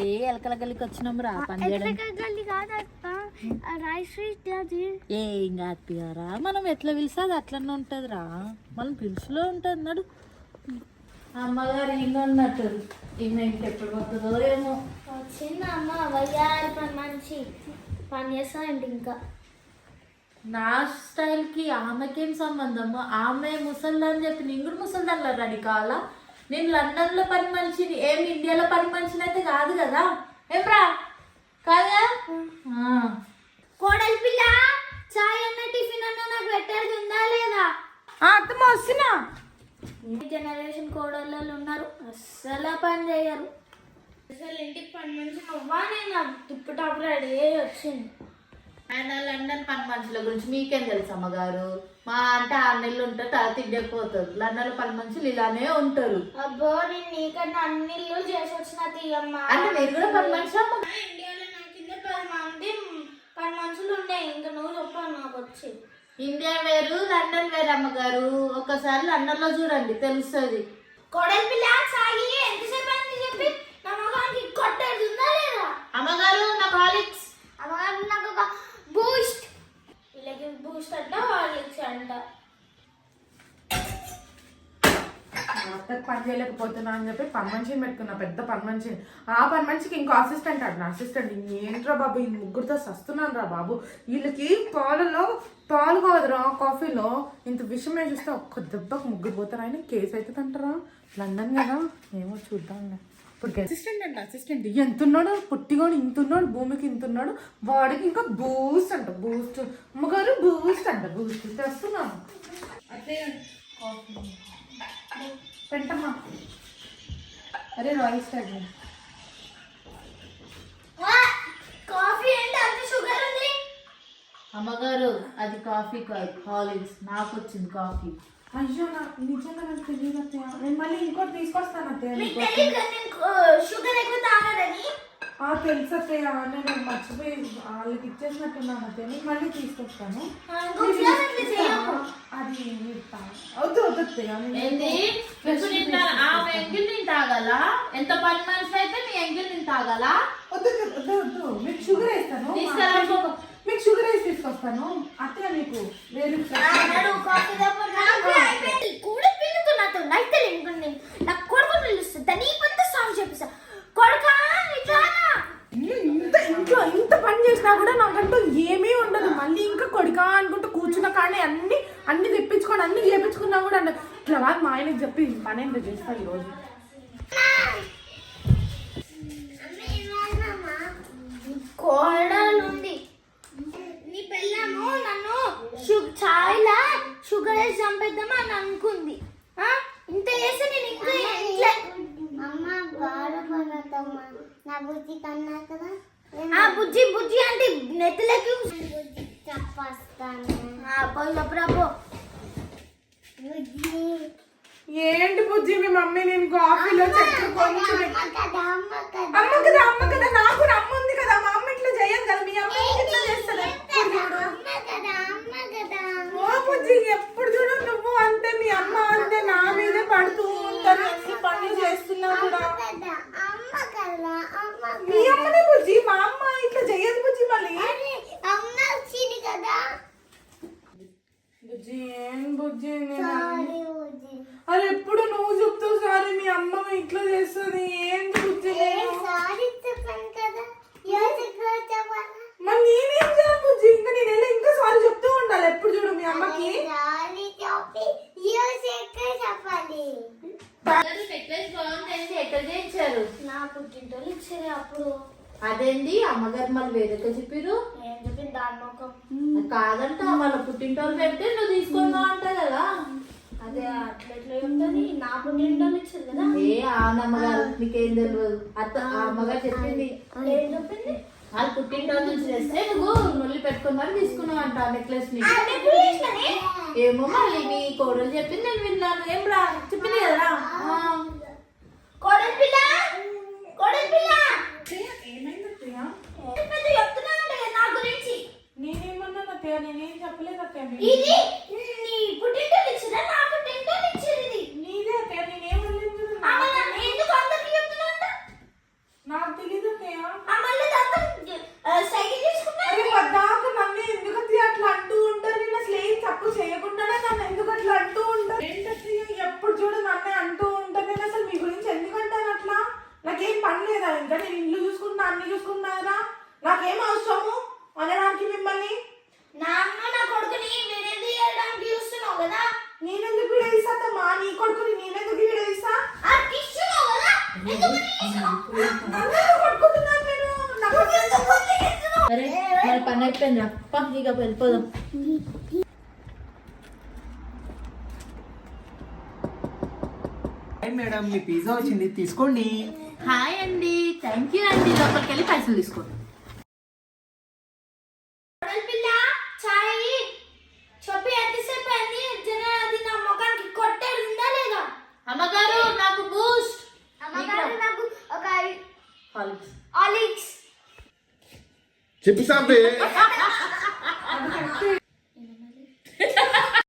ఏ ఎలకల గల్లికి వచ్చినాం రా పని ఏం కాదు మనం ఎట్లా పిలిస్తే అది అట్లనే ఉంటది రా మనం పిలుసులో ఉంటది నడు అమ్మగారు ఇంకా ఉన్నట్టు ఈమె ఇంకెప్పుడు పోతుందో ఏమో వచ్చింది అమ్మ వయ్యారి పని మంచి పని చేస్తానండి ఇంకా నా స్టైల్కి ఆమెకేం సంబంధము ఆమె ముసల్దా అని చెప్పి నేను కూడా ముసల్దాన్లా రెడీ కావాలా నేను లండన్లో పని మనిషిని ఏమి ఇండియాలో పని మనిషిని అయితే కాదు కదా ఏమ్రా కాదా కోడలి పిల్ల చాయ్ అన్న టిఫిన్ అన్న నాకు పెట్టేది ఉందా లేదా అత్తమ్మ వస్తున్నా జనరేషన్ కోడళ్ళు ఉన్నారు అస్సలు పని చేయరు అసలు ఇంటికి పని మనిషి అవ్వా నేను టిప్పు రెడీ వచ్చింది ఆయన లండన్ పని మనుషుల గురించి మీకేం తెలుసు అమ్మగారు మా అంటే 6 నెలలు ఉంటారు తర్వాత ఇండిపోతారు లండన్ పని మనుషులు ఇలానే ఉంటారు అబ్బో నేను నీకన్నా అన్ని ఇల్లు చేసి వచ్చిన తీయమ్మ అంటే మీరు కూడా పని మనిషి ఇండియాలో నా కింద 10 మంది పని మనుషులు ఉన్నాయి ఇంకా నువ్వు చెప్పాను నాకు వచ్చి ఇండియా వేరు లండన్ వేరు అమ్మగారు ఒక్కసారి లండన్ లో చూడండి తెలుస్తుంది కోడలి పిల్ల సాగి ఎంతసేపు అని చెప్పి నా మగానికి కొట్టేది ఉందా లేదా అమ్మగారు నా హాలిక్స్ అమ్మగారు నాకు ఒక బూస్ట్ వీళ్ళకి బూస్ట్ అంట హార్లిక్స్ అంట అత్తకు పని చేయలేకపోతున్నా అని చెప్పి పని మనిషిని పెట్టుకున్నా పెద్ద పని మనిషిని ఆ పని మనిషికి ఇంకో అసిస్టెంట్ అంట అసిస్టెంట్ ఏంట్రా బాబు ఈ ముగ్గురితో సస్తున్నాను రా బాబు వీళ్ళకి పాలు కాదురా కాఫీలో ఇంత విషయం చూస్తే ఒక్క దెబ్బకు ముగ్గురు పోతారు ఆయన కేసు అవుతుంది అంటారా లండన్ కదా ఏమో చూద్దాం ఇప్పుడు అసిస్టెంట్ అంట అసిస్టెంట్ ఎంతున్నాడు పుట్టిగాడు ఇంతున్నాడు భూమికి ఇంతున్నాడు వాడికి ఇంకా బూస్ట్ అంట బూస్ట్ అమ్మగారు బూస్ట్ అంట బూస్ట్ తెస్తున్నాను అదే కాఫీ పెంటమ్మా అరే రాయిస్ కాఫీ అంటే అంత షుగర్ ఉంది అమ్మగారు అది కాఫీ కాదు హాలిక్స్ నాకు వచ్చింది కాఫీ అయ్యో నాకు నిజంగా నాకు తెలియదు అత్తయ్య నేను మళ్ళీ ఇంకోటి తీసుకొస్తాను అత్తయ్య షుగర్ ఎక్కువ తాగదని తెలుసు అత్తయ్య నేను మర్చిపోయి వాళ్ళకి ఇచ్చేసినట్టున్నాను అత్తయ్య నేను మళ్ళీ తీసుకొస్తాను అది వద్దు వద్దు అత్తయ్య ఆమె ఎంగిల్ నేను తాగాలా ఎంత పని మనిషి అయితే మీ ఎంగిల్ నేను తాగాలా వద్దు వద్దు వద్దు మీకు షుగర్ వేస్తాను మీకు షుగర్ వేసి తీసుకొస్తాను అత్తయ్య మీకు వేరే కూడా పిల్లతో నాతో నైతే నాకు కొడుకు పిలుస్తుంది నీ కొంత సాంగ్ చెప్పిస్తా కొడుకా ఇంట్లో ఇంత పని చేసినా కూడా నాకంటూ ఏమీ ఉండదు మళ్ళీ ఇంకా కొడుకా అనుకుంటూ కూర్చున్న కానీ అన్ని తెప్పించుకొని అన్ని చేపించుకున్నా కూడా ఇట్లా కాదు మా ఆయనకి చెప్పి పని ఎంత చేస్తా ఈరోజు కోడలుంది నీ పిల్లము నన్ను ఛాయ్లా షుగర్ వేసి చంపేద్దామా అని అనుకుంది ఇంత చేస్తే నేను ఇంకా అమ్మ బాధపడతమ్మా నా బుజ్జి కన్నా కదా బుజ్జి బుజ్జి అంటే నెత్తులకి చెప్పొస్తాను పోయి చెప్పరాపో బుజ్జి ఏంటి బుజ్జి మీ మమ్మీ నేను కాఫీలో చక్కెర కొంచెం అమ్మ కదా నాకు కూడా అమ్మ ఉంది కదా మా అమ్మ ఇట్లా చేయదు కదా మీ అమ్మ ఇట్లా చేస్తుంది ఓ బుజ్జి ఎప్పుడు చూడు నువ్వు అంతే మీ అమ్మ అంతే నా మీదే పడుతూ ఉంటారు అన్ని పనులు చేస్తున్నా కూడా మీ అమ్మనే బుజ్జి మా అమ్మ ఇట్లా చేయదు బుజ్జి మళ్ళీ బుజ్జి ఏం బుజ్జి అరే ఎప్పుడు నువ్వు చెప్తావు సారీ మీ అమ్మ ఇట్లా చేస్తుంది ఏంటి బుజ్జి మరి నేనేం చేయాలి బుజ్జి ఇంకా నేను వెళ్ళి ఇంకా సారీ చెప్తూ ఉండాలి ఎప్పుడు చూడు మీ అమ్మకి ఎక్కడ చేయించారు నా పుట్టింటోళ్ళు ఇచ్చారు అప్పుడు అదేంటి అమ్మగారు మళ్ళీ వేరేగా చెప్పారు ఏం చెప్పింది దాని మొక్కం కాదంట వాళ్ళ పుట్టింటోళ్ళు పెడితే నువ్వు తీసుకున్నా అంటావు కదా అదే అట్లా ఉంటుంది నా పుట్టింటోళ్ళు ఇచ్చారు కదా ఏ అమ్మగారు నీకేం తెలియదు ఆ అమ్మగారు చెప్పింది ఏం చెప్పింది వాళ్ళు పుట్టింటోళ్ళ నుంచి తెస్తే నువ్వు నొల్లి పెట్టుకుని మరి తీసుకున్నావు అంట నెక్లెస్ ని ఏమో మళ్ళీ మీ కోడలు చెప్పింది నేను విన్నాను ఏం రా చెప్పింది కదా కోడలి పిల్ల ఏమైంది అత్తయ్య చెప్తున్నానంటే నా గురించి నేనేమన్నా అత్తయ్య నేనేం చెప్పలేదు అత్తయ్య ఇది నీ పుట్టింటోళ్ళు ఇచ్చిరా నా పుట్టింటోళ్ళు ఇచ్చిరు ఇది నీదే అత్తయ్య నేనేం ఎందుకు అందరికి చెప్తున్నా నాకేం అవసరము అనడానికి మిమ్మల్ని? నాన్న నా కొడుకుని వీడియో తీయడానికి చూస్తున్నావు కదా, నేనెందుకు వీడియో తీస్తామా? నీ కొడుకుని నేనెందుకు వీడియో తీస్తా? అది తీస్తున్నావు కదా, ఎందుకు తీస్తున్నావు? నన్ను పట్టుకుంటున్నాను నేను. నా కొడుకు ఎందుకు పట్టుకుంటున్నావు? అరే మన పని అయిపోయింది అప్ప, ఇక వెళ్ళిపోదాం. హాయ్ మేడం, మీ పిజ్జా వచ్చింది, తీసుకోండి. హాయ్ అండి, థ్యాంక్ యూ అండి. లోపలికి వెళ్ళి పైసలు తీసుకోండి. పిల్ల చాయ్ చెప్పి ఎంతసేపు అయింది? జన అది నా ముఖానికి కొట్టేది లేదా? అమ్మగారు నాకు బూస్ట్. అమ్మగారు నాకు ఒక హాలిక్స్. ఆలిక్స్ చెప్పు సాంబే